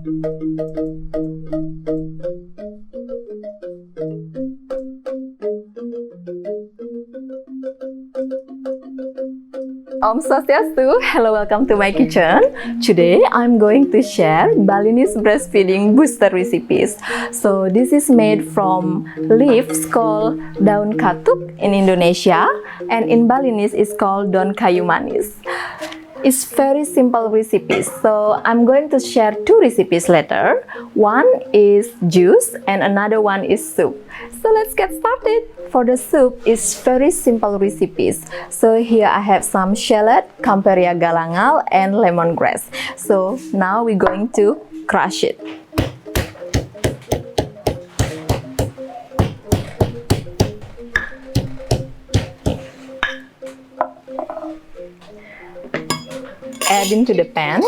Om Swastiastu, hello, welcome to my kitchen. Today I'm going to share Balinese breastfeeding booster recipes. So this is made from leaves called daun katuk in Indonesia, and in Balinese it's called daun kayu manis. It's very simple recipes, so I'm going to share two recipes later. One is juice and another one is soup. So let's get started. For the soup, it's very simple recipes. So here I have some shallot, Camperia galangal, and lemongrass. So now we're going to crush it. Add into the pan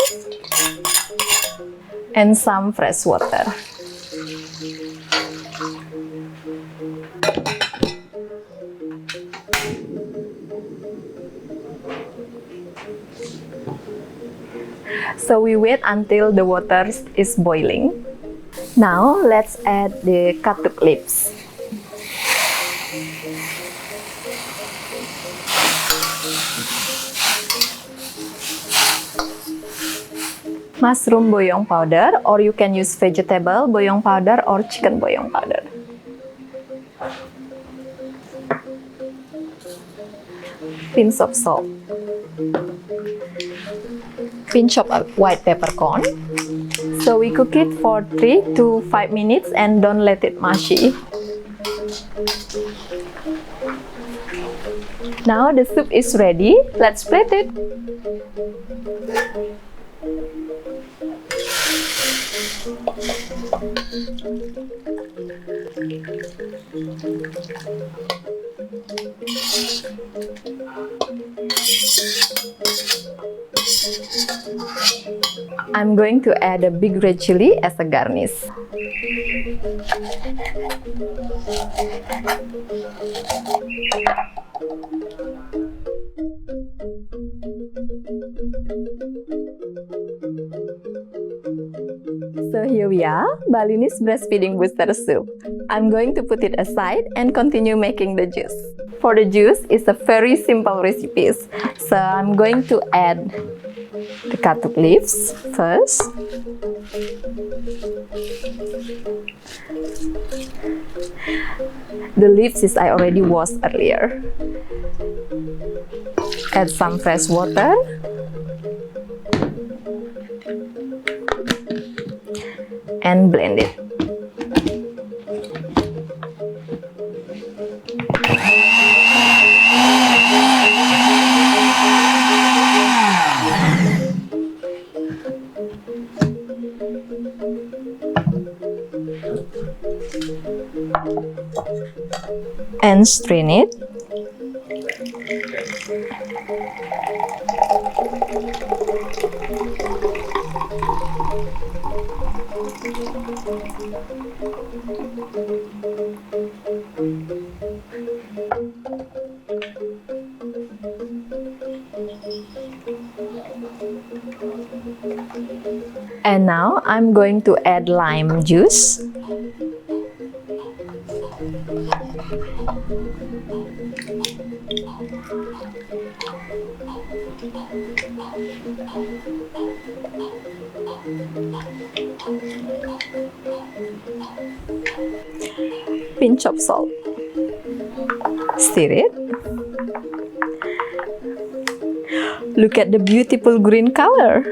and some fresh water. So we wait until the water is boiling. Now let's add the katuk leaves. Mushroom boyong powder, or you can use vegetable boyong powder or chicken boyong powder. Pinch of salt. Pinch of white peppercorn. So we cook it for 3 to 5 minutes and don't let it mushy. Now the soup is ready. Let's plate it. I'm going to add a big red chili as a garnish. So here we are, Balinese breastfeeding booster soup. I'm going to put it aside and continue making the juice. For the juice, it's a very simple recipe. So I'm going to add the katuk leaves first. The leaves I already washed earlier. Add some fresh water. And blend it. And strain it. And now I'm going to add lime juice. Pinch of salt. Stir it. Look at the beautiful green color.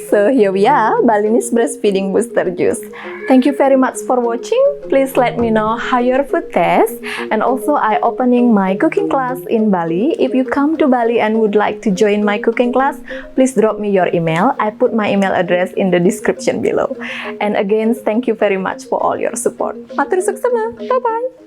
So here we are, Balinese breastfeeding booster juice. Thank you very much for watching. Please let me know how your food tastes. And also I opening my cooking class in Bali. If you come to Bali and would like to join my cooking class, please drop me your email. I put my email address in the description below. And again, thank you very much for all your support. Matur suksema. Bye-bye.